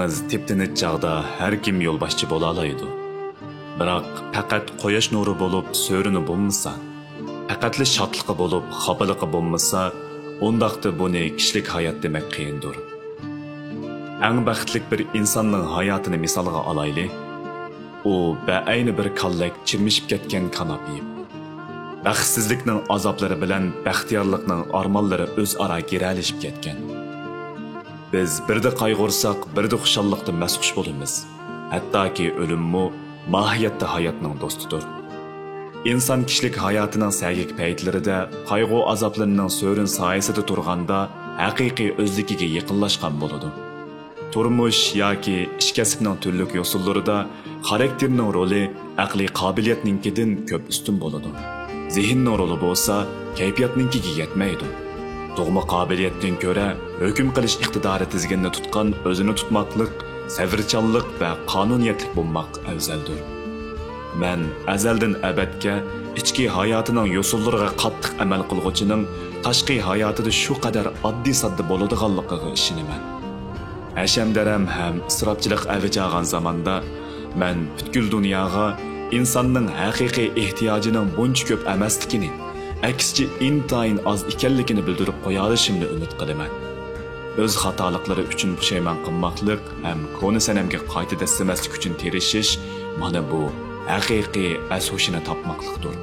Deniz tip-tinch chaqda har kim yo'lboshchi bo'la oladi. Biroq faqat quyosh nuri bo'lib so'rini bo'lmasa, faqatli shodliqi bo'lib xafaligi bo'lmasa, undaqda buni kishilik hayot demak qiyindir. Eng baxtli bir insonning hayotini misolga olayli. U ba'ayni bir kallak chirmishib ketgan kanapiyib. Baxtsizlikning azoblari bilan baxtiyorlikning armonlari o'zaro giralishib ketgan. Biz birda qayg'ursak, birda xushalliqda masxush bo'lamiz. Hattoki o'limmi mohiyatda hayotning do'stidir. İnsan kishilik hayotining sagik paytlarida qayg'u azoblarining so'rin soyasida turganda haqiqiy o'zligiga yaqinlashgan bo'ladi. Turmush yoki ish kasbning turli yo'sullarida xarakterning roli aqliy qobiliyatninkidan ko'p ustun bo'ladi. Zihinning roli bo'lsa, kayfiyatninkiga yetmaydi. Tug'ma qobiliyatdan ko'ra hukm qilish iqtidori tizginni tutgan o'zini tutmoqlik, savrchanlik va qonuniyatlik bo'lmoq afzaldir. Men azaldan abadga ichki hayotining yo'sullariga qattiq amal qilg'uchining tashqi hayotida shu qadar oddiy-sodda bo'ladiganligiga ishonaman. Hashamdaram ham isrofchilik avjag'an zamonda men butkul dunyoga insonning haqiqiy ehtiyojining buncha ko'p emasligini, aksicha intayin oz ekanligini bildirib qo'ya olishimni umid qilaman. O'z xatoliklari uchun pushaymon qilmoqlik ham koni sanamga qayta dastamaslik uchun tirishish mana bu haqiqiy ashushini topmoqlikdir.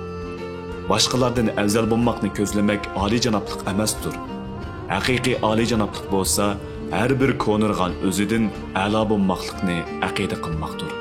Boshqalardan afzal bo'lmoqni ko'zlamak oliyjanoblik emasdir. Haqiqiy oliyjanoblik bo'lsa, har bir ko'nirg'an o'zidan a'lo bo'lmoqlikni aqida qilmoqdir.